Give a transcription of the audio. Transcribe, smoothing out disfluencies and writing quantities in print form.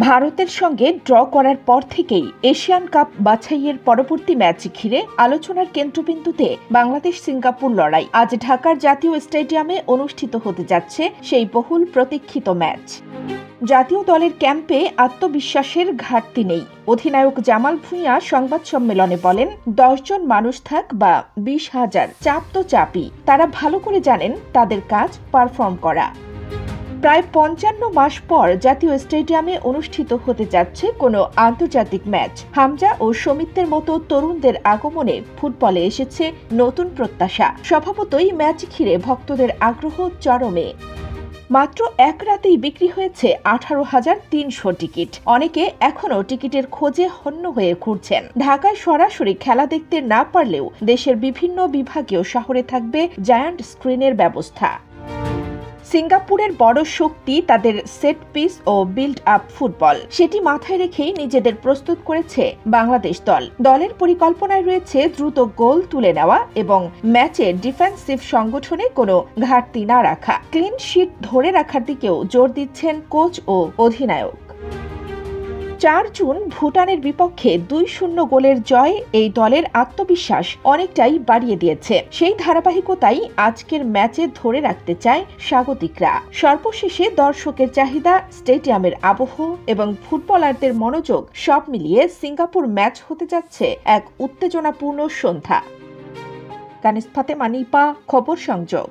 ভারতের সঙ্গে ড্র করার পর থেকেই এশিয়ান কাপ বাছাইয়ের পরবর্তী ম্যাচ ঘিরে আলোচনার কেন্দ্রবিন্দুতে বাংলাদেশ সিঙ্গাপুর লড়াই। আজ ঢাকার জাতীয় স্টেডিয়ামে অনুষ্ঠিত হতে যাচ্ছে সেই বহুল প্রতীক্ষিত ম্যাচ। জাতীয় দলের ক্যাম্পে আত্মবিশ্বাসের ঘাটতি নেই। অধিনায়ক জামাল ভুঁইয়া সংবাদ সম্মেলনে বলেন, 10 জন মানুষ থাক বা 20,000, চাপ তো চাপই। তারা ভালো করে জানেন তাদের কাজ পারফর্ম করা। প্রায় 55 মাস পর জাতীয় স্টেডিয়ামে অনুষ্ঠিত হতে যাচ্ছে কোনো আন্তর্জাতিক ম্যাচ। হামজা ও সমিতের মতো তরুণদের আগমনে ফুটবলে এসেছে নতুন প্রত্যাশা। স্বভাবতই ম্যাচ ঘিরে ভক্তদের আগ্রহ চরমে। মাত্র এক রাতেই বিক্রি হয়েছে 18,300 টিকিট। অনেকে এখনও টিকিটের খোঁজে হন্য হয়ে ঘুরছেন। ঢাকায় সরাসরি খেলা দেখতে না পারলেও দেশের বিভিন্ন বিভাগীয় শহরে থাকবে জায়ান্ট স্ক্রিনের ব্যবস্থা। সিঙ্গাপুরের বড় শক্তি তাদের সেট পিস ও বিল্ড আপ ফুটবল। সেটি মাথায় রেখেই নিজেদের প্রস্তুত করেছে বাংলাদেশ দল। দলের পরিকল্পনায় রয়েছে দ্রুত গোল তুলে নেওয়া এবং ম্যাচে ডিফেন্সিভ সংগঠনে কোনো ঘাটতি না রাখা। ক্লিন শিট ধরে রাখার দিকেও জোর দিচ্ছেন কোচ ও অধিনায়ক। 4 জুন ভুটানের বিপক্ষে 2-0 গোলের জয় এই দলের আত্মবিশ্বাস অনেকটাই বাড়িয়ে দিয়েছে। সেই ধারাবাহিকতাই আজকের ম্যাচে ধরে রাখতে চায় স্বাগতিকরা। সর্বশেষে দর্শকের চাহিদা, স্টেডিয়ামের আবহ এবং ফুটবলারদের মনোযোগ সব মিলিয়ে সিঙ্গাপুর ম্যাচ হতে যাচ্ছে এক উত্তেজনাপূর্ণ সন্ধ্যা। কানিস ফাতেমা, নিপা, খবর সংযোগ।